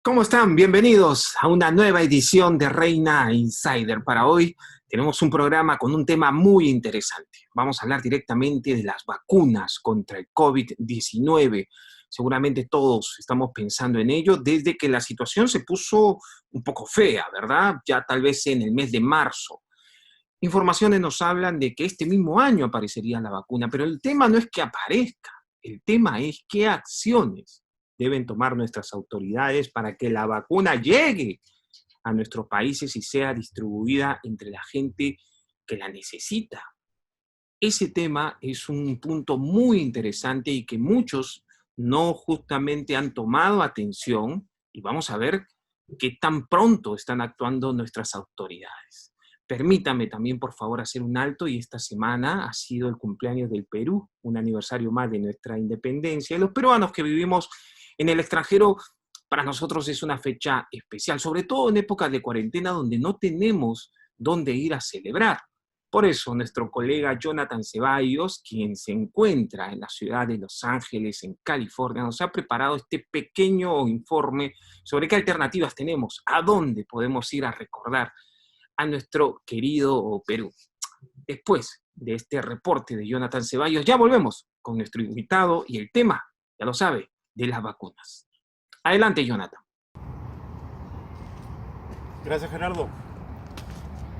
¿Cómo están? Bienvenidos a una nueva edición de Reina Insider. Para hoy tenemos un programa con un tema muy interesante. Vamos a hablar directamente de las vacunas contra el COVID-19. Seguramente todos estamos pensando en ello desde que la situación se puso un poco fea, ¿verdad? Ya tal vez en el mes de marzo. Informaciones nos hablan de que este mismo año aparecería la vacuna, pero el tema no es que aparezca, el tema es qué acciones deben tomar nuestras autoridades para que la vacuna llegue a nuestros países y sea distribuida entre la gente que la necesita. Ese tema es un punto muy interesante y que muchos no justamente han tomado atención y vamos a ver qué tan pronto están actuando nuestras autoridades. Permítame también, por favor, hacer un alto y esta semana ha sido el cumpleaños del Perú, un aniversario más de nuestra independencia. Y los peruanos que vivimos en el extranjero, para nosotros es una fecha especial, sobre todo en épocas de cuarentena donde no tenemos dónde ir a celebrar. Por eso, nuestro colega Jonathan Ceballos, quien se encuentra en la ciudad de Los Ángeles, en California, nos ha preparado este pequeño informe sobre qué alternativas tenemos, a dónde podemos ir a recordar a nuestro querido Perú. Después de este reporte de Jonathan Ceballos, ya volvemos con nuestro invitado y el tema, ya lo sabe, de las vacunas. Adelante, Jonathan. Gracias, Gerardo.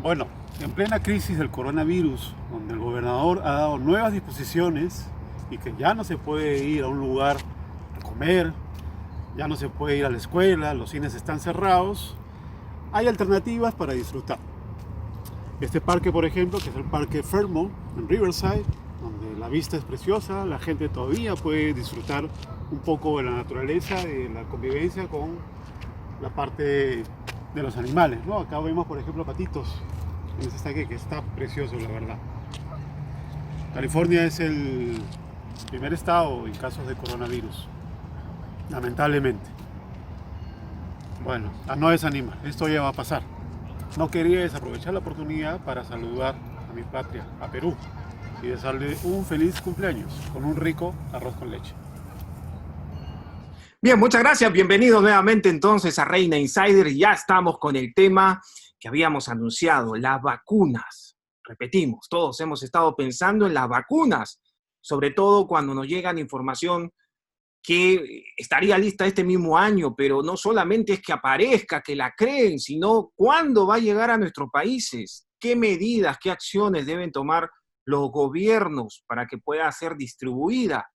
Bueno, en plena crisis del coronavirus, donde el gobernador ha dado nuevas disposiciones y que ya no se puede ir a un lugar a comer, ya no se puede ir a la escuela, los cines están cerrados, hay alternativas para disfrutar. Este parque, por ejemplo, que es el Parque Fairmont en Riverside, donde la vista es preciosa, la gente todavía puede disfrutar un poco de la naturaleza, de la convivencia con la parte de los animales, ¿no? Acá vemos, por ejemplo, patitos en este estanque que está precioso, la verdad. California es el primer estado en casos de coronavirus, lamentablemente. Bueno, a no desanimar, esto ya va a pasar. No quería desaprovechar la oportunidad para saludar a mi patria, a Perú, y desearle un feliz cumpleaños con un rico arroz con leche. Bien, muchas gracias. Bienvenidos nuevamente entonces a Reina Insider. Ya estamos con el tema que habíamos anunciado, las vacunas. Repetimos, todos hemos estado pensando en las vacunas, sobre todo cuando nos llegan información que estaría lista este mismo año, pero no solamente es que aparezca, que la creen, sino cuándo va a llegar a nuestros países, qué medidas, qué acciones deben tomar los gobiernos para que pueda ser distribuida.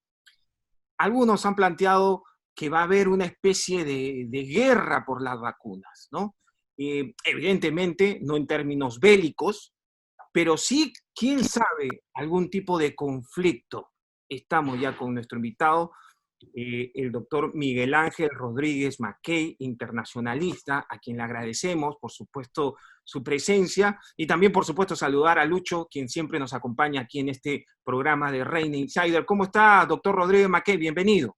Algunos han planteado que va a haber una especie de guerra por las vacunas, ¿no? Evidentemente, no en términos bélicos, pero sí, quién sabe, algún tipo de conflicto. Estamos ya con nuestro invitado, el doctor Miguel Ángel Rodríguez Mackey, internacionalista, a quien le agradecemos, por supuesto, su presencia, y también, por supuesto, saludar a Lucho, quien siempre nos acompaña aquí en este programa de Reina Insider. ¿Cómo está, doctor Rodríguez Mackey? Bienvenido.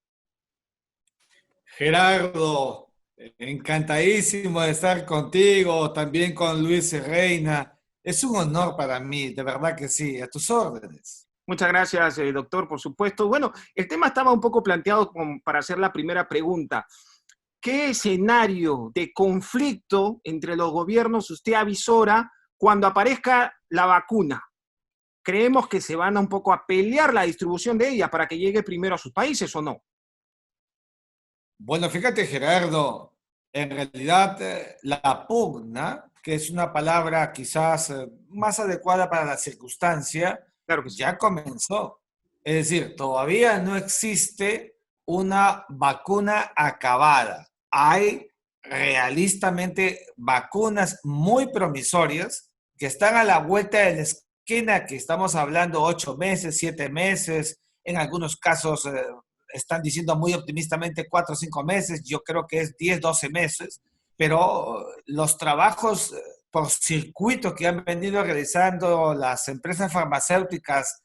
Gerardo, encantadísimo de estar contigo, también con Luis y Reina. Es un honor para mí, de verdad que sí, a tus órdenes. Muchas gracias, doctor, por supuesto. Bueno, el tema estaba un poco planteado para hacer la primera pregunta. ¿Qué escenario de conflicto entre los gobiernos usted avisora cuando aparezca la vacuna? ¿Creemos que se van a un poco a pelear la distribución de ella para que llegue primero a sus países o no? Bueno, fíjate, Gerardo, en realidad la pugna, que es una palabra quizás más adecuada para la circunstancia, Claro que sí. ya comenzó. Es decir, todavía no existe una vacuna acabada. Hay realistamente vacunas muy promisorias que están a la vuelta de la esquina, que estamos hablando 8 meses, 7 meses, en algunos casos están diciendo muy optimistamente 4 o 5 meses, yo creo que es 10, 12 meses, pero los trabajos por circuito que han venido realizando las empresas farmacéuticas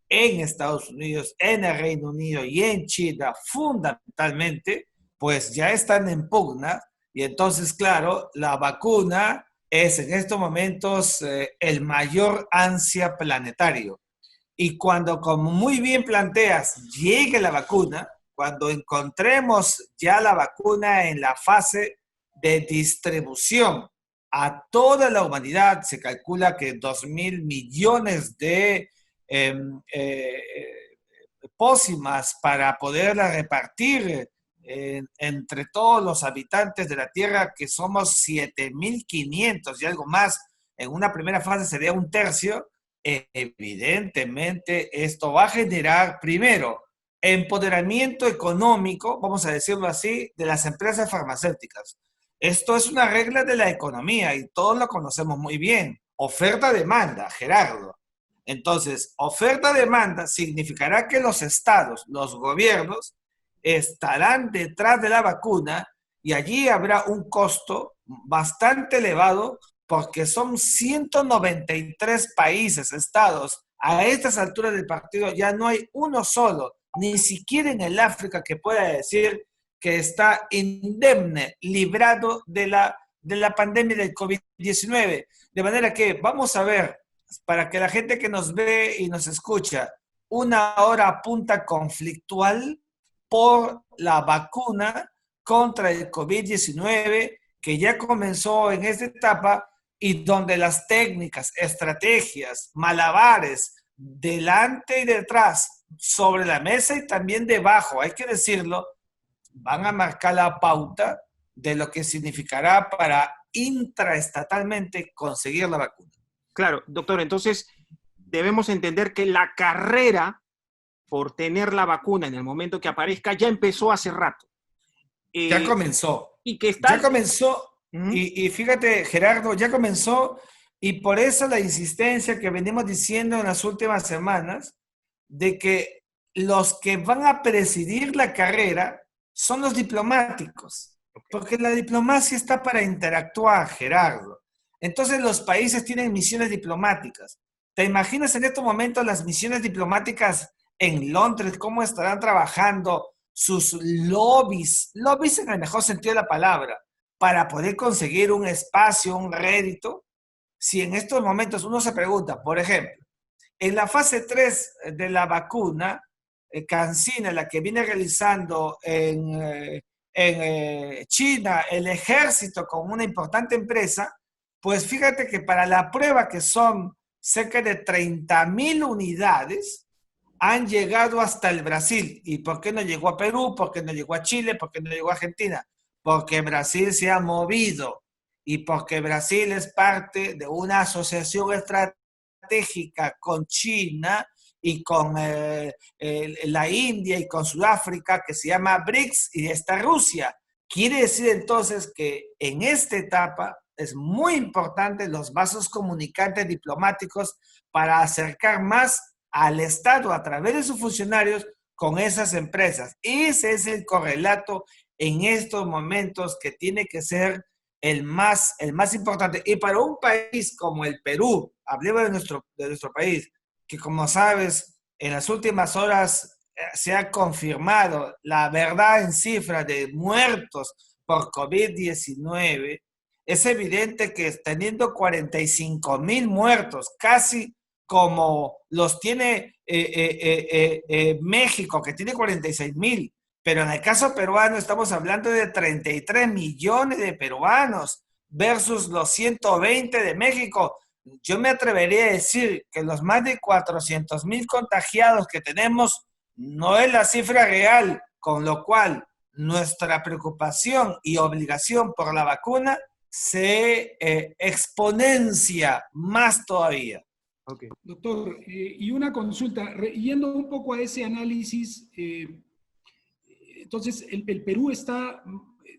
en Estados Unidos, en el Reino Unido y en China, fundamentalmente, pues ya están en pugna y entonces, claro, la vacuna es en estos momentos el mayor ansia planetario. Y cuando, como muy bien planteas, llegue la vacuna, cuando encontremos ya la vacuna en la fase de distribución a toda la humanidad, se calcula que 2.000 millones de eh, eh, pócimas para poderla repartir entre todos los habitantes de la Tierra, que somos 7.500 y algo más, en una primera fase sería un tercio. Evidentemente esto va a generar, primero, empoderamiento económico, vamos a decirlo así, de las empresas farmacéuticas. Esto es una regla de la economía y todos lo conocemos muy bien. Oferta-demanda, Gerardo. Entonces, oferta-demanda significará que los estados, los gobiernos, estarán detrás de la vacuna y allí habrá un costo bastante elevado porque son 193 países, estados. A estas alturas del partido ya no hay uno solo, ni siquiera en el África, que pueda decir que está indemne, librado de la pandemia del COVID-19. De manera que vamos a ver, para que la gente que nos ve y nos escucha, una hora punta conflictual por la vacuna contra el COVID-19 que ya comenzó en esta etapa y donde las técnicas, estrategias, malabares, delante y detrás, sobre la mesa y también debajo, hay que decirlo, van a marcar la pauta de lo que significará para intraestatalmente conseguir la vacuna. Claro, doctor, entonces debemos entender que la carrera por tener la vacuna en el momento que aparezca ya empezó hace rato. Ya comenzó. Y que está... Ya comenzó. Y fíjate, Gerardo, ya comenzó y por eso la insistencia que venimos diciendo en las últimas semanas de que los que van a presidir la carrera son los diplomáticos, porque la diplomacia está para interactuar, Gerardo. Entonces los países tienen misiones diplomáticas. ¿Te imaginas en estos momentos las misiones diplomáticas en Londres, cómo estarán trabajando sus lobbies en el mejor sentido de la palabra, para poder conseguir un espacio, un rédito? Si en estos momentos uno se pregunta, por ejemplo, en la fase 3 de la vacuna, CanSino, la que viene realizando en China el ejército con una importante empresa, pues fíjate que para la prueba, que son cerca de 30,000 unidades, han llegado hasta el Brasil. ¿Y por qué no llegó a Perú? ¿Por qué no llegó a Chile? ¿Por qué no llegó a Argentina? Porque Brasil se ha movido y porque Brasil es parte de una asociación estratégica con China y con la India y con Sudáfrica, que se llama BRICS, y está Rusia. Quiere decir entonces que en esta etapa es muy importante los vasos comunicantes diplomáticos para acercar más al Estado a través de sus funcionarios con esas empresas. Ese es el correlato en estos momentos que tiene que ser el más importante. Y para un país como el Perú, hablemos de nuestro país, que como sabes, en las últimas horas se ha confirmado la verdad en cifras de muertos por COVID-19, es evidente que teniendo 45,000 muertos, casi como los tiene México, que tiene 46,000, pero en el caso peruano estamos hablando de 33 millones de peruanos versus los 120 de México. Yo me atrevería a decir que los más de 400,000 contagiados que tenemos no es la cifra real, con lo cual nuestra preocupación y obligación por la vacuna se exponencia más todavía. Okay. Doctor, y una consulta, yendo un poco a ese análisis, entonces el Perú está,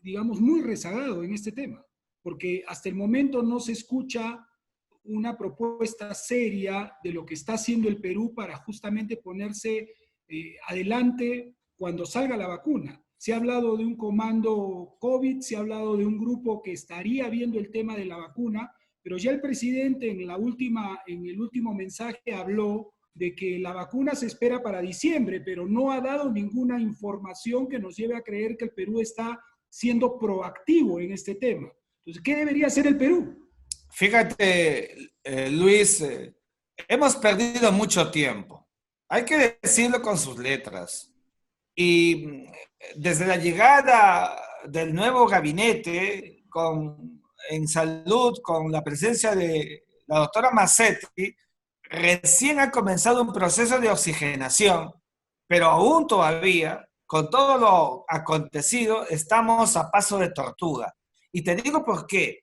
digamos, muy rezagado en este tema, porque hasta el momento no se escucha una propuesta seria de lo que está haciendo el Perú para justamente ponerse adelante cuando salga la vacuna. Se ha hablado de un comando COVID, se ha hablado de un grupo que estaría viendo el tema de la vacuna, pero ya el presidente en el último mensaje habló de que la vacuna se espera para diciembre, pero no ha dado ninguna información que nos lleve a creer que el Perú está siendo proactivo en este tema. Entonces, ¿qué debería hacer el Perú? Fíjate, Luis, hemos perdido mucho tiempo. Hay que decirlo con sus letras. Y desde la llegada del nuevo gabinete en salud, con la presencia de la doctora Massetti, recién ha comenzado un proceso de oxigenación, pero aún todavía, con todo lo acontecido, estamos a paso de tortuga. Y te digo por qué.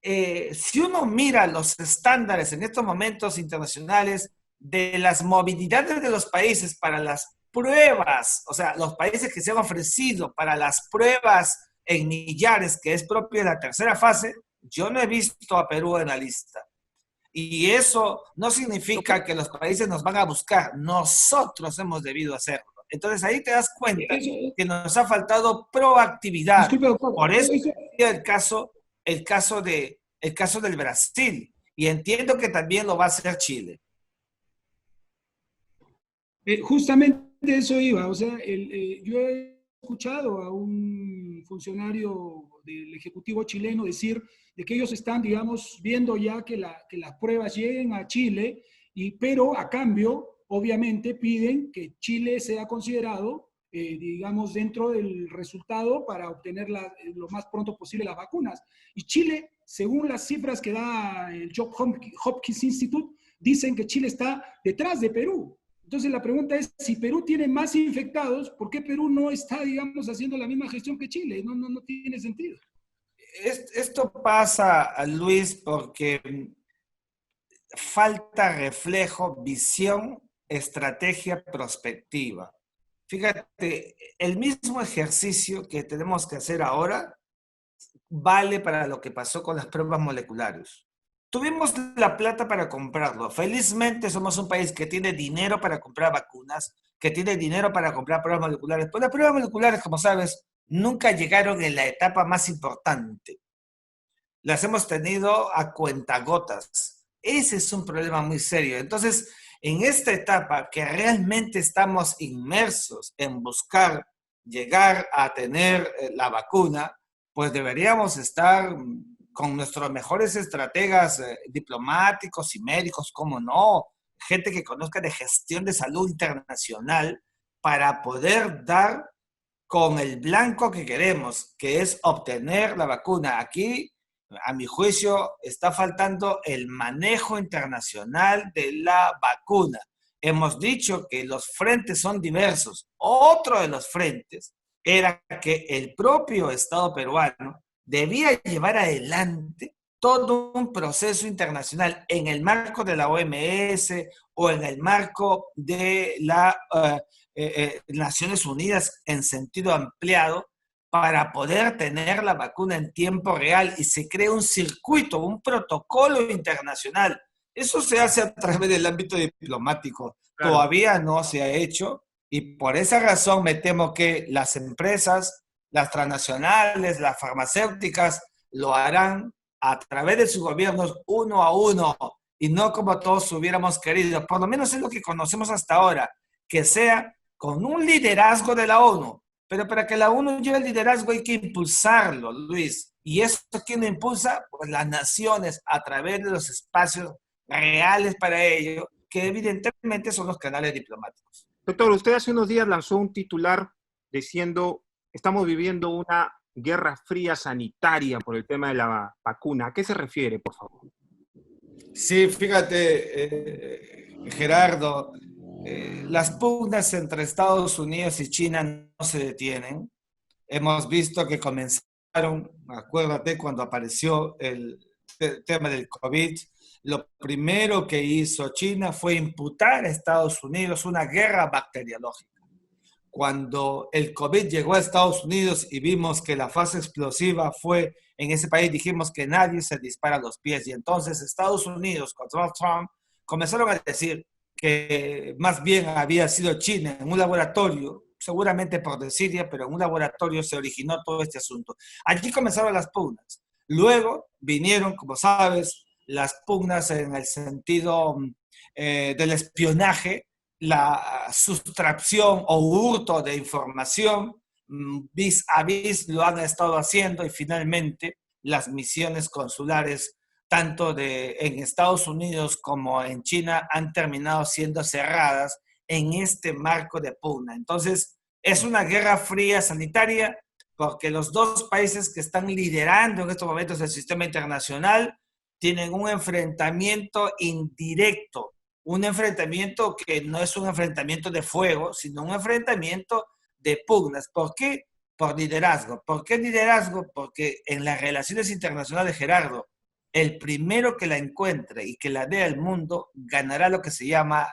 Si uno mira los estándares en estos momentos internacionales de las movilidades de los países para las pruebas, o sea, los países que se han ofrecido para las pruebas en millares, que es propia de la tercera fase, yo no he visto a Perú en la lista. Y eso no significa que los países nos van a buscar, nosotros hemos debido hacerlo. Entonces ahí te das cuenta que nos ha faltado proactividad. Disculpe, doctor. Por eso el caso del Brasil. Y entiendo que también lo va a hacer Chile. Justamente eso iba. O sea, yo he escuchado a un funcionario del Ejecutivo chileno decir de que ellos están, digamos, viendo ya que las pruebas lleguen a Chile, pero a cambio, obviamente, piden que Chile sea considerado, digamos, dentro del resultado para obtener lo más pronto posible las vacunas. Y Chile, según las cifras que da el Johns Hopkins Institute, dicen que Chile está detrás de Perú. Entonces la pregunta es, si Perú tiene más infectados, ¿por qué Perú no está, digamos, haciendo la misma gestión que Chile? No tiene sentido. Esto pasa, Luis, porque falta reflejo, visión, estrategia prospectiva. Fíjate, el mismo ejercicio que tenemos que hacer ahora vale para lo que pasó con las pruebas moleculares. Tuvimos la plata para comprarlo. Felizmente somos un país que tiene dinero para comprar vacunas, que tiene dinero para comprar pruebas moleculares. Pero las pruebas moleculares, como sabes, nunca llegaron en la etapa más importante. Las hemos tenido a cuentagotas. Ese es un problema muy serio. Entonces, en esta etapa que realmente estamos inmersos en buscar llegar a tener la vacuna, pues deberíamos estar con nuestros mejores estrategas diplomáticos y médicos, cómo no, gente que conozca de gestión de salud internacional para poder dar con el blanco que queremos, que es obtener la vacuna. Aquí, a mi juicio, está faltando el manejo internacional de la vacuna. Hemos dicho que los frentes son diversos. Otro de los frentes era que el propio Estado peruano debía llevar adelante todo un proceso internacional en el marco de la OMS o en el marco de las Naciones Unidas en sentido ampliado para poder tener la vacuna en tiempo real y se crea un circuito, un protocolo internacional. Eso se hace a través del ámbito diplomático. Claro. Todavía no se ha hecho y por esa razón me temo que las empresas, las transnacionales, las farmacéuticas, lo harán a través de sus gobiernos uno a uno y no como todos hubiéramos querido. Por lo menos es lo que conocemos hasta ahora, que sea con un liderazgo de la ONU. Pero para que la ONU lleve el liderazgo hay que impulsarlo, Luis. ¿Y esto quién lo impulsa? Pues las naciones a través de los espacios reales para ello, que evidentemente son los canales diplomáticos. Doctor, usted hace unos días lanzó un titular diciendo estamos viviendo una guerra fría sanitaria por el tema de la vacuna. ¿A qué se refiere, por favor? Sí, fíjate, Gerardo, las pugnas entre Estados Unidos y China no se detienen. Hemos visto que comenzaron, acuérdate, cuando apareció el tema del COVID, lo primero que hizo China fue imputar a Estados Unidos una guerra bacteriológica. Cuando el COVID llegó a Estados Unidos y vimos que la fase explosiva fue en ese país, dijimos que nadie se dispara a los pies. Y entonces Estados Unidos con Donald Trump comenzaron a decir que más bien había sido China en un laboratorio, seguramente por desidia, pero en un laboratorio se originó todo este asunto. Allí comenzaron las pugnas. Luego vinieron, como sabes, las pugnas en el sentido del espionaje, la sustracción o hurto de información, vis a vis lo han estado haciendo y finalmente las misiones consulares tanto en Estados Unidos como en China han terminado siendo cerradas en este marco de pugna. Entonces, Es una guerra fría sanitaria porque los dos países que están liderando en estos momentos el sistema internacional tienen un enfrentamiento indirecto, un enfrentamiento que no es un enfrentamiento de fuego, sino un enfrentamiento de pugnas. ¿Por qué? Por liderazgo. ¿Por qué liderazgo? Porque en las relaciones internacionales, Gerardo, el primero que la encuentre y que la dé al mundo ganará lo que se llama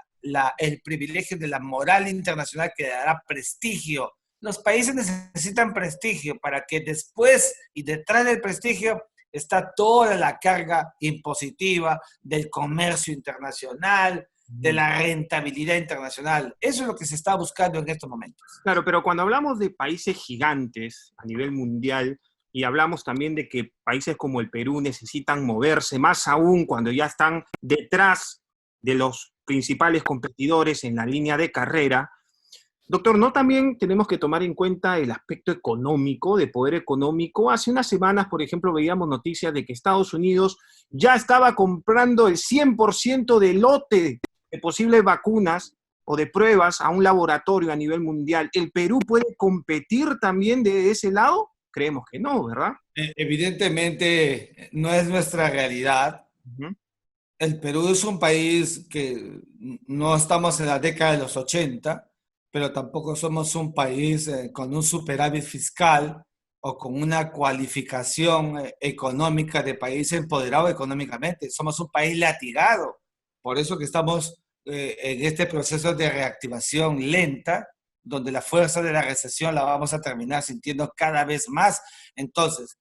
el privilegio de la moral internacional, que dará prestigio. Los países necesitan prestigio para que después y detrás del prestigio está toda la carga impositiva del comercio internacional, de la rentabilidad internacional. Eso es lo que se está buscando en estos momentos. Claro, pero cuando hablamos de países gigantes a nivel mundial y hablamos también de que países como el Perú necesitan moverse, más aún cuando ya están detrás de los principales competidores en la línea de carrera, doctor, ¿no también tenemos que tomar en cuenta el aspecto económico, de poder económico? Hace unas semanas, por ejemplo, veíamos noticias de que Estados Unidos ya estaba comprando el 100% del lote de posibles vacunas o de pruebas a un laboratorio a nivel mundial. ¿El Perú puede competir también de ese lado? Creemos que no, ¿verdad? Evidentemente no es nuestra realidad. Uh-huh. El Perú es un país que no estamos en la década de los 80, pero tampoco somos un país con un superávit fiscal o con una cualificación económica de país empoderado económicamente. Somos un país latigado. Por eso que estamos en este proceso de reactivación lenta, donde la fuerza de la recesión la vamos a terminar sintiendo cada vez más. Entonces,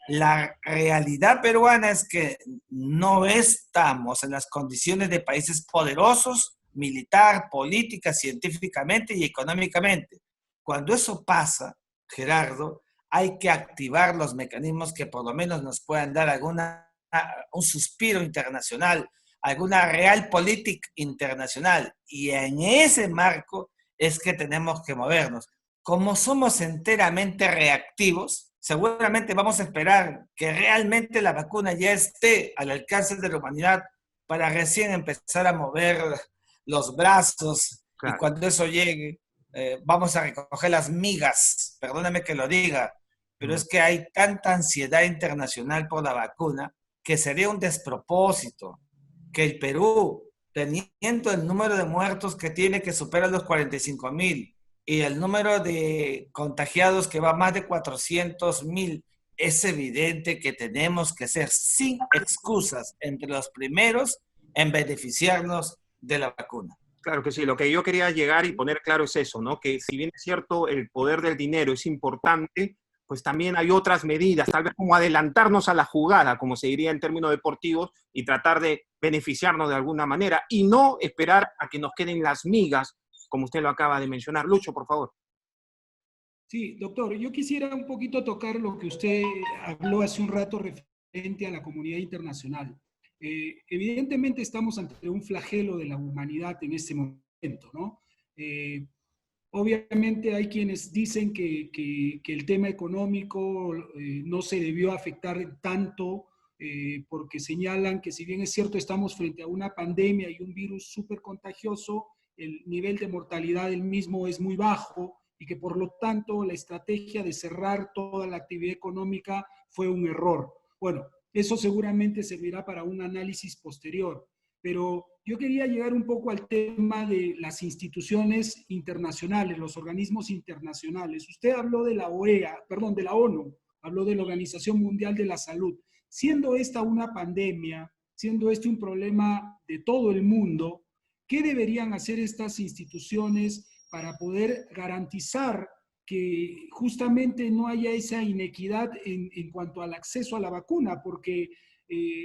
la realidad peruana es que no estamos en las condiciones de países poderosos, militar, política, científicamente y económicamente. Cuando eso pasa, Gerardo, hay que activar los mecanismos que por lo menos nos puedan dar un suspiro internacional, alguna realpolitik internacional. Y en ese marco es que tenemos que movernos. Como somos enteramente reactivos, seguramente vamos a esperar que realmente la vacuna ya esté al alcance de la humanidad para recién empezar a mover los brazos. Claro. Y cuando eso llegue, vamos a recoger las migas, perdóname que lo diga, pero es que hay tanta ansiedad internacional por la vacuna que sería un despropósito que el Perú, teniendo el número de muertos que tiene, que supera los 45,000, y el número de contagiados que va a más de 400,000, es evidente que tenemos que ser sin excusas entre los primeros en beneficiarnos de la vacuna. Claro que sí, lo que yo quería llegar y poner claro es eso, ¿no? Que si bien es cierto el poder del dinero es importante, pues también hay otras medidas, tal vez como adelantarnos a la jugada, como se diría en términos deportivos, y tratar de beneficiarnos de alguna manera, y no esperar a que nos queden las migas, como usted lo acaba de mencionar. Lucho, por favor. Sí, doctor, yo quisiera un poquito tocar lo que usted habló hace un rato referente a la comunidad internacional. Evidentemente estamos ante un flagelo de la humanidad en este momento, ¿no? Obviamente hay quienes dicen que el tema económico no se debió afectar tanto porque señalan que si bien es cierto estamos frente a una pandemia y un virus súper contagioso, el nivel de mortalidad del mismo es muy bajo y que por lo tanto la estrategia de cerrar toda la actividad económica fue un error. Bueno, eso seguramente servirá para un análisis posterior, pero yo quería llegar un poco al tema de las instituciones internacionales, los organismos internacionales. Usted habló de la de la ONU, habló de la Organización Mundial de la Salud. Siendo esta una pandemia, siendo este un problema de todo el mundo, ¿qué deberían hacer estas instituciones para poder garantizar que justamente no haya esa inequidad en cuanto al acceso a la vacuna? Porque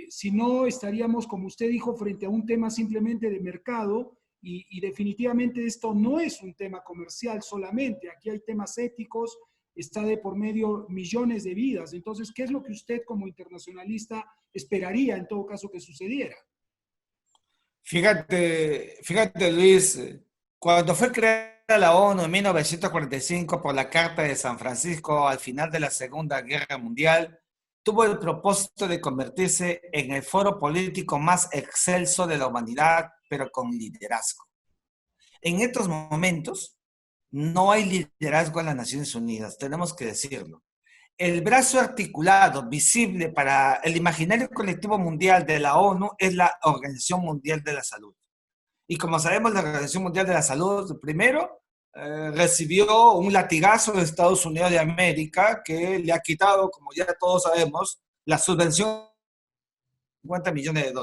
si no, estaríamos, como usted dijo, frente a un tema simplemente de mercado y definitivamente esto no es un tema comercial solamente. Aquí hay temas éticos, está de por medio millones de vidas. Entonces, ¿qué es lo que usted como internacionalista esperaría en todo caso que sucediera? Fíjate Luis, cuando fue creada la ONU en 1945 por la Carta de San Francisco al final de la Segunda Guerra Mundial, tuvo el propósito de convertirse en el foro político más excelso de la humanidad, pero con liderazgo. En estos momentos, no hay liderazgo en las Naciones Unidas, tenemos que decirlo. El brazo articulado, visible para el imaginario colectivo mundial de la ONU es la Organización Mundial de la Salud. Y como sabemos, la Organización Mundial de la Salud, primero, recibió un latigazo de Estados Unidos de América que le ha quitado, como ya todos sabemos, la subvención de $50 millones.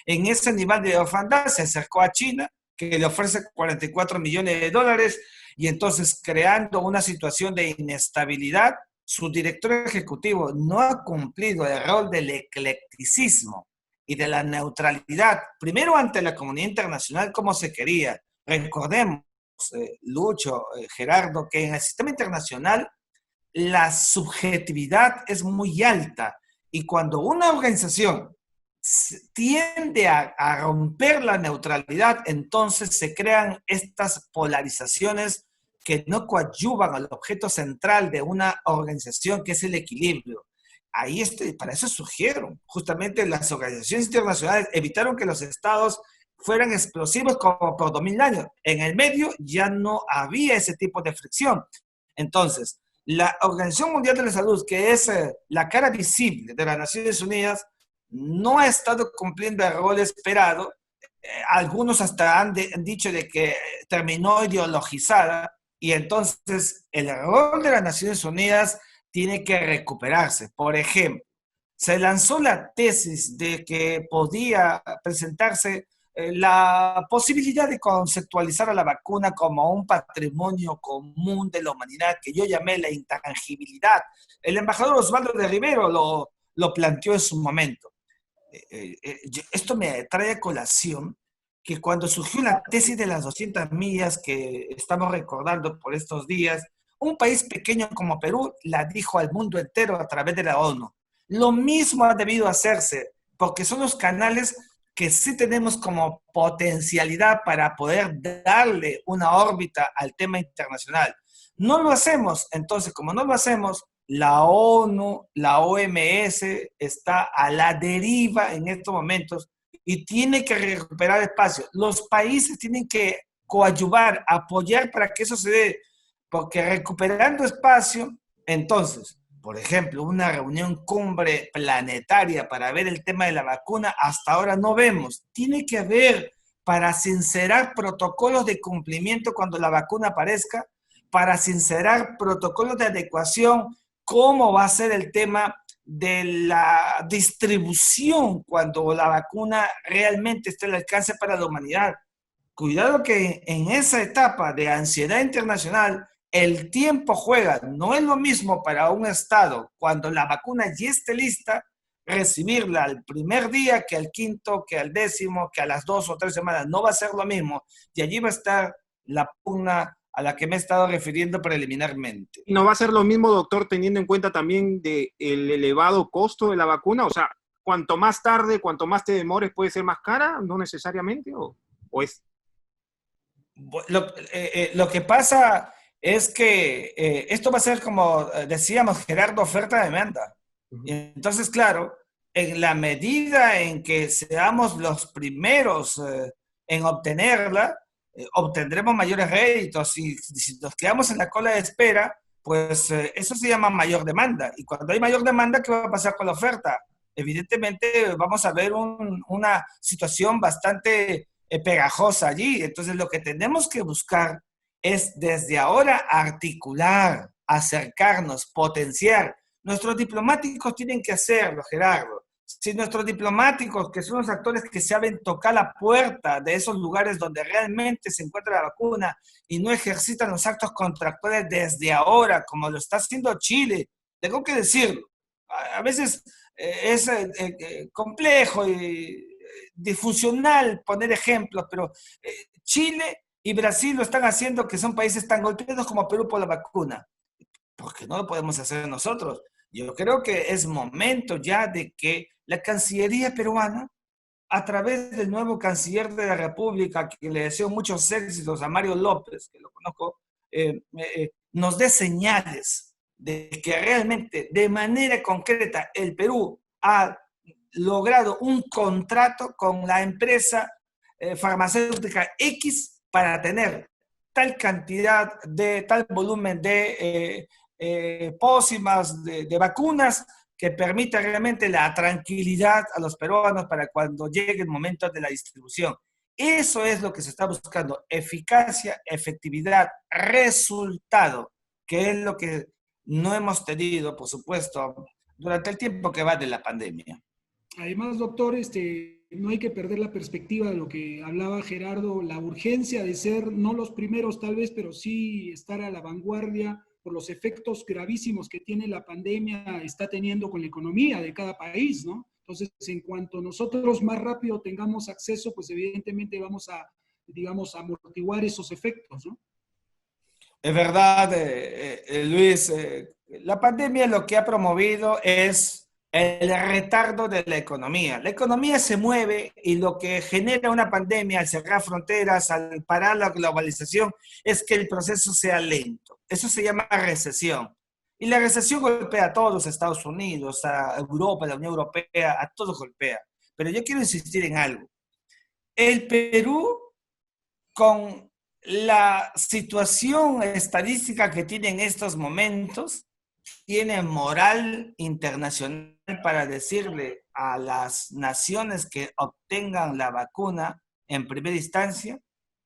En ese nivel de orfandad se acercó a China, que le ofrece $44 millones, y entonces creando una situación de inestabilidad, su director ejecutivo no ha cumplido el rol del eclecticismo y de la neutralidad, primero ante la comunidad internacional como se quería. Recordemos, Lucho, Gerardo, que en el sistema internacional la subjetividad es muy alta y cuando una organización tiende a romper la neutralidad, entonces se crean estas polarizaciones que no coadyuvan al objeto central de una organización, que es el equilibrio. Ahí para eso surgieron. Justamente las organizaciones internacionales evitaron que los estados fueran explosivos como por 2000 años. En el medio ya no había ese tipo de fricción. Entonces, la Organización Mundial de la Salud, que es la cara visible de las Naciones Unidas, no ha estado cumpliendo el rol esperado. Algunos hasta han dicho de que terminó ideologizada y entonces el rol de las Naciones Unidas tiene que recuperarse. Por ejemplo, se lanzó la tesis de que podía presentarse la posibilidad de conceptualizar a la vacuna como un patrimonio común de la humanidad, que yo llamé la intangibilidad. El embajador Osvaldo de Rivero lo planteó en su momento. Esto me trae a colación que cuando surgió la tesis de las 200 millas que estamos recordando por estos días, un país pequeño como Perú la dijo al mundo entero a través de la ONU. Lo mismo ha debido hacerse, porque son los canales que sí tenemos como potencialidad para poder darle una órbita al tema internacional. No lo hacemos, entonces, como no lo hacemos, la ONU, la OMS está a la deriva en estos momentos y tiene que recuperar espacio. Los países tienen que coadyuvar, apoyar para que eso se dé, porque recuperando espacio, entonces, por ejemplo, una reunión cumbre planetaria para ver el tema de la vacuna, hasta ahora no vemos. Tiene que haber para sincerar protocolos de cumplimiento cuando la vacuna aparezca, para sincerar protocolos de adecuación, cómo va a ser el tema de la distribución cuando la vacuna realmente esté al alcance para la humanidad. Cuidado que en esa etapa de ansiedad internacional, el tiempo juega. No es lo mismo para un estado cuando la vacuna ya esté lista, recibirla al primer día que al quinto, que al décimo, que a las 2 o 3 semanas. No va a ser lo mismo. Y allí va a estar la pugna a la que me he estado refiriendo preliminarmente. ¿Y no va a ser lo mismo, doctor, teniendo en cuenta también el elevado costo de la vacuna? O sea, cuanto más tarde, cuanto más te demores, ¿puede ser más cara? ¿No necesariamente? ¿O es? Lo que pasa es que esto va a ser, como decíamos, Gerardo, oferta-demanda. Uh-huh. Entonces, claro, en la medida en que seamos los primeros en obtenerla, obtendremos mayores réditos. Y si nos quedamos en la cola de espera, pues eso se llama mayor demanda. Y cuando hay mayor demanda, ¿qué va a pasar con la oferta? Evidentemente vamos a ver una situación bastante pegajosa allí. Entonces lo que tenemos que buscar es desde ahora articular, acercarnos, potenciar. Nuestros diplomáticos tienen que hacerlo, Gerardo. Si nuestros diplomáticos, que son los actores que saben tocar la puerta de esos lugares donde realmente se encuentra la vacuna y no ejercitan los actos contractuales desde ahora, como lo está haciendo Chile, tengo que decirlo. A veces es complejo y disfuncional poner ejemplos, pero Chile y Brasil lo están haciendo, que son países tan golpeados como Perú por la vacuna. ¿Por qué no lo podemos hacer nosotros? Yo creo que es momento ya de que la Cancillería peruana, a través del nuevo canciller de la República, que le deseo muchos éxitos a Mario López, que lo conozco, nos dé señales de que realmente, de manera concreta, el Perú ha logrado un contrato con la empresa farmacéutica X para tener tal cantidad, de tal volumen de pócimas, de vacunas, que permita realmente la tranquilidad a los peruanos para cuando llegue el momento de la distribución. Eso es lo que se está buscando, eficacia, efectividad, resultado, que es lo que no hemos tenido, por supuesto, durante el tiempo que va de la pandemia. Además, doctor, no hay que perder la perspectiva de lo que hablaba Gerardo, la urgencia de ser no los primeros tal vez, pero sí estar a la vanguardia por los efectos gravísimos que tiene la pandemia, está teniendo con la economía de cada país, ¿no? Entonces, en cuanto nosotros más rápido tengamos acceso, pues evidentemente vamos a, digamos, amortiguar esos efectos, ¿no? Es verdad, Luis, la pandemia lo que ha promovido es el retardo de la economía. La economía se mueve y lo que genera una pandemia al cerrar fronteras, al parar la globalización, es que el proceso sea lento. Eso se llama recesión. Y la recesión golpea a todos, a Estados Unidos, a Europa, a la Unión Europea, a todos golpea. Pero yo quiero insistir en algo. El Perú, con la situación estadística que tiene en estos momentos, tiene moral internacional para decirle a las naciones que obtengan la vacuna en primera instancia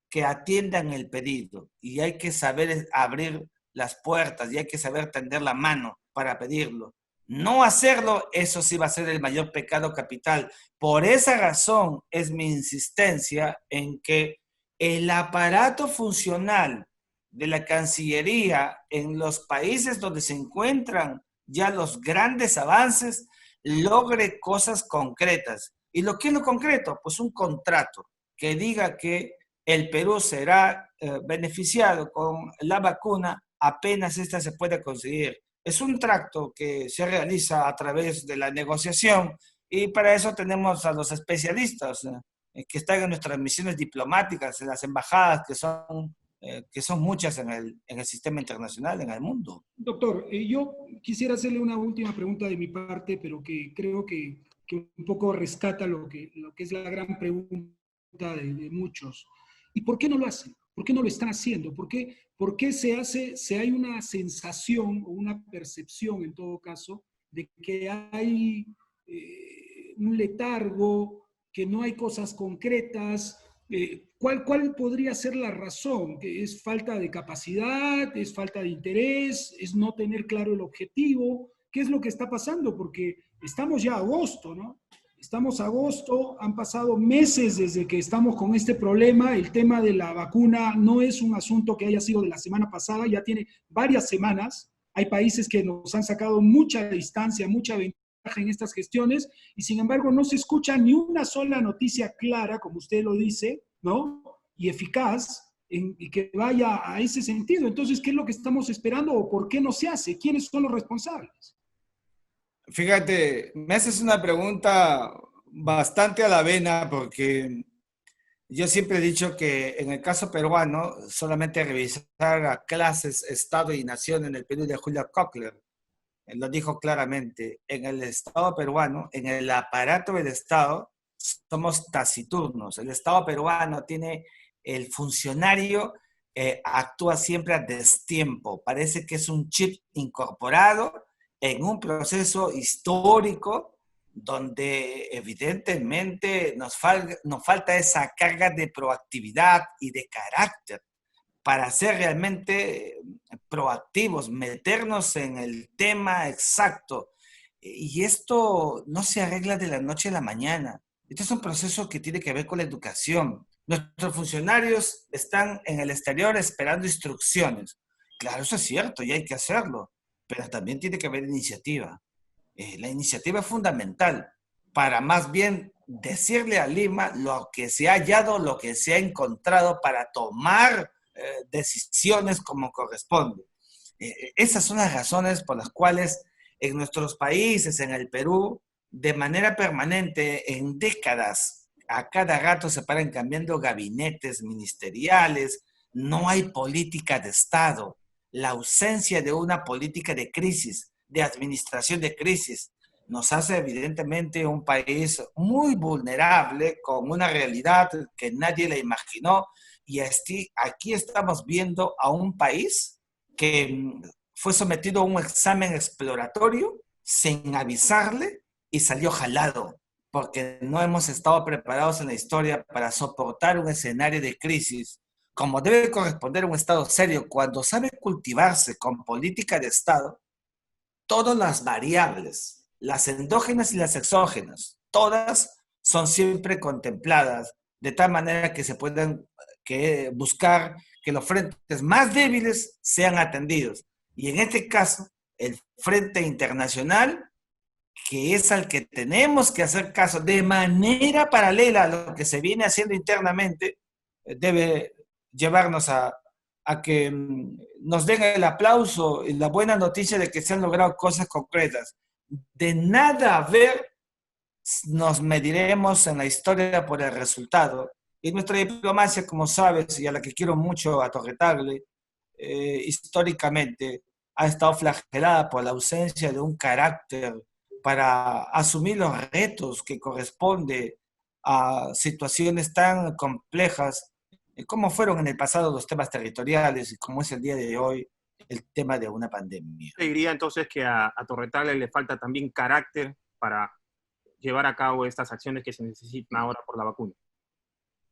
que atiendan el pedido. Y hay que saber abrir las puertas y hay que saber tender la mano para pedirlo. No hacerlo, eso sí va a ser el mayor pecado capital. Por esa razón es mi insistencia en que el aparato funcional de la Cancillería en los países donde se encuentran ya los grandes avances logre cosas concretas. ¿Y lo que es lo concreto? Pues un contrato que diga que el Perú será beneficiado con la vacuna apenas esta se pueda conseguir. Es un trato que se realiza a través de la negociación y para eso tenemos a los especialistas que están en nuestras misiones diplomáticas, en las embajadas, que son muchas en el sistema internacional, en el mundo. Doctor, yo quisiera hacerle una última pregunta de mi parte, pero que creo que un poco rescata lo que es la gran pregunta de muchos. ¿Y por qué no lo hacen? ¿Por qué no lo están haciendo? ¿Por qué se hay una sensación o una percepción, en todo caso, de que hay un letargo, que no hay cosas concretas? ¿Cuál podría ser la razón? ¿Que es falta de capacidad? ¿Es falta de interés? ¿Es no tener claro el objetivo? ¿Qué es lo que está pasando? Porque estamos ya a agosto, ¿no? Estamos a agosto, han pasado meses desde que estamos con este problema. El tema de la vacuna no es un asunto que haya sido de la semana pasada, ya tiene varias semanas. Hay países que nos han sacado mucha distancia, mucha ventaja en estas gestiones, y sin embargo no se escucha ni una sola noticia clara, como usted lo dice, ¿no? Y eficaz, y que vaya a ese sentido. Entonces, ¿qué es lo que estamos esperando o por qué no se hace? ¿Quiénes son los responsables? Fíjate, me haces una pregunta bastante a la vena porque yo siempre he dicho que en el caso peruano, solamente revisar a clases, Estado y Nación en el Perú de Julio Kochler, él lo dijo claramente, en el Estado peruano, en el aparato del Estado, somos taciturnos. El Estado peruano tiene el funcionario, actúa siempre a destiempo, parece que es un chip incorporado en un proceso histórico donde evidentemente nos falta esa carga de proactividad y de carácter para ser realmente proactivos, meternos en el tema exacto. Y esto no se arregla de la noche a la mañana. Este es un proceso que tiene que ver con la educación. Nuestros funcionarios están en el exterior esperando instrucciones. Claro, eso es cierto y hay que hacerlo, pero también tiene que haber iniciativa. La iniciativa es fundamental para más bien decirle a Lima lo que se ha hallado, lo que se ha encontrado para tomar decisiones como corresponde. Esas son las razones por las cuales en nuestros países, en el Perú, de manera permanente, en décadas, a cada rato se paran cambiando gabinetes ministeriales, no hay política de Estado, la ausencia de una política de crisis, de administración de crisis, nos hace evidentemente un país muy vulnerable, con una realidad que nadie le imaginó Y aquí estamos viendo a un país que fue sometido a un examen exploratorio sin avisarle y salió jalado, porque no hemos estado preparados en la historia para soportar un escenario de crisis como debe corresponder a un Estado serio, cuando sabe cultivarse con política de Estado, todas las variables, las endógenas y las exógenas, todas son siempre contempladas de tal manera que se puedan buscar que los frentes más débiles sean atendidos. Y en este caso, el frente internacional, que es al que tenemos que hacer caso de manera paralela a lo que se viene haciendo internamente, debe llevarnos a que nos den el aplauso y la buena noticia de que se han logrado cosas concretas. De nada ver, nos mediremos en la historia por el resultado. Y nuestra diplomacia, como sabes, y a la que quiero mucho a Torre históricamente ha estado flagelada por la ausencia de un carácter para asumir los retos que corresponde a situaciones tan complejas como fueron en el pasado los temas territoriales y como es el día de hoy el tema de una pandemia. Te diría entonces que a Torre Tagle le falta también carácter para llevar a cabo estas acciones que se necesitan ahora por la vacuna.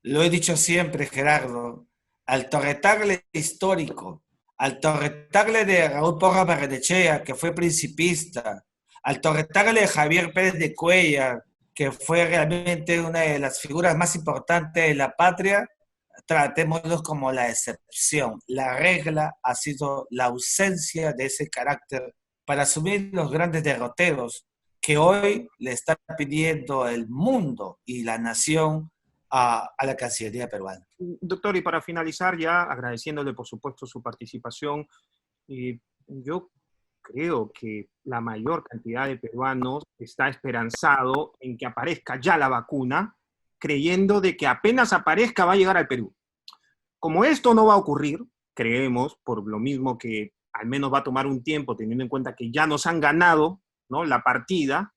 Lo he dicho siempre, Gerardo, al Torre Tagle histórico, al Torre Tagle de Raúl Porras Barrenechea, que fue principista, al Torre Tagle de Javier Pérez de Cuellar, que fue realmente una de las figuras más importantes de la patria, tratémoslos como la excepción. La regla ha sido la ausencia de ese carácter para asumir los grandes derroteros que hoy le está pidiendo el mundo y la nación a la Cancillería peruana. Doctor, y para finalizar ya, agradeciéndole por supuesto su participación, yo creo que la mayor cantidad de peruanos está esperanzado en que aparezca ya la vacuna, creyendo de que apenas aparezca va a llegar al Perú. Como esto no va a ocurrir, creemos, por lo mismo que al menos va a tomar un tiempo, teniendo en cuenta que ya nos han ganado, ¿no?, la partida,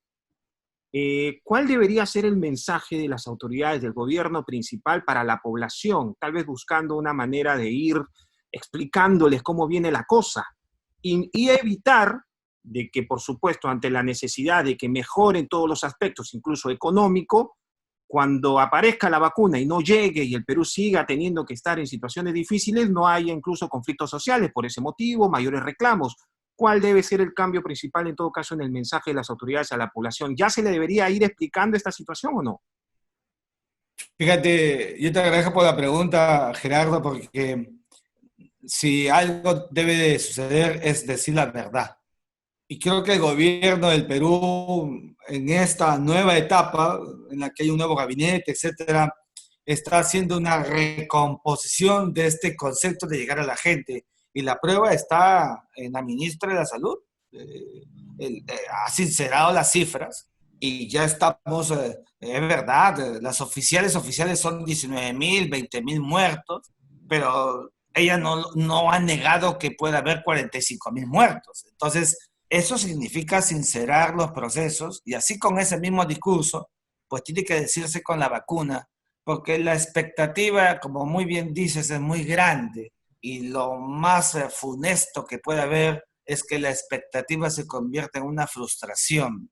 ¿cuál debería ser el mensaje de las autoridades del gobierno principal para la población? Tal vez buscando una manera de ir explicándoles cómo viene la cosa y evitar de que, por supuesto, ante la necesidad de que mejoren todos los aspectos, incluso económico, cuando aparezca la vacuna y no llegue y el Perú siga teniendo que estar en situaciones difíciles, no haya incluso conflictos sociales por ese motivo, mayores reclamos. ¿Cuál debe ser el cambio principal en todo caso en el mensaje de las autoridades a la población? ¿Ya se le debería ir explicando esta situación o no? Fíjate, yo te agradezco por la pregunta, Gerardo, porque si algo debe de suceder es decir la verdad. Y creo que el gobierno del Perú, en esta nueva etapa, en la que hay un nuevo gabinete, etcétera, está haciendo una recomposición de este concepto de llegar a la gente. Y la prueba está en la ministra de la Salud. Ha sincerado las cifras y ya estamos, es verdad, las oficiales son 19,000, 20,000 muertos, pero ella no ha negado que pueda haber 45,000 muertos. Entonces, eso significa sincerar los procesos y así con ese mismo discurso, pues tiene que decirse con la vacuna, porque la expectativa, como muy bien dices, es muy grande y lo más funesto que puede haber es que la expectativa se convierta en una frustración.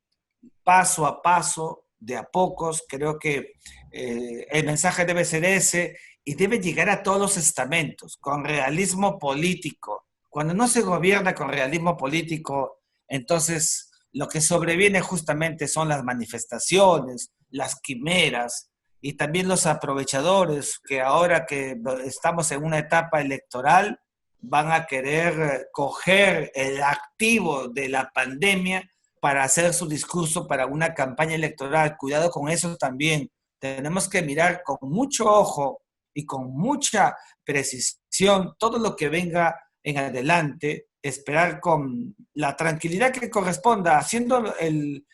Paso a paso, de a pocos, creo que el mensaje debe ser ese y debe llegar a todos los estamentos, con realismo político. Cuando no se gobierna con realismo político, entonces lo que sobreviene justamente son las manifestaciones, las quimeras y también los aprovechadores que ahora que estamos en una etapa electoral van a querer coger el activo de la pandemia para hacer su discurso para una campaña electoral. Cuidado con eso también. Tenemos que mirar con mucho ojo y con mucha precisión todo lo que venga en adelante, esperar con la tranquilidad que corresponda, haciendo el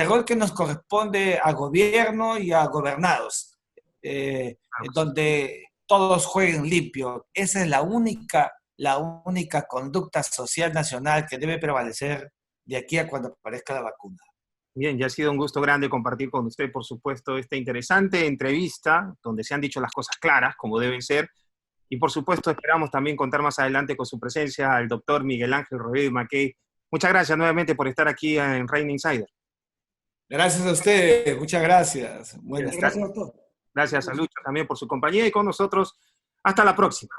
rol que nos corresponde a gobierno y a gobernados, donde todos jueguen limpio. Esa es la única conducta social nacional que debe prevalecer de aquí a cuando aparezca la vacuna. Bien, ya ha sido un gusto grande compartir con usted, por supuesto, esta interesante entrevista donde se han dicho las cosas claras, como deben ser, Y por supuesto esperamos también contar más adelante con su presencia al doctor Miguel Ángel Rodríguez Mackey. Muchas gracias nuevamente por estar aquí en Reina Insider. Gracias a ustedes, muchas gracias. Buenas Gracias tardes. a todos. Gracias a Lucho también por su compañía y con nosotros. Hasta la próxima.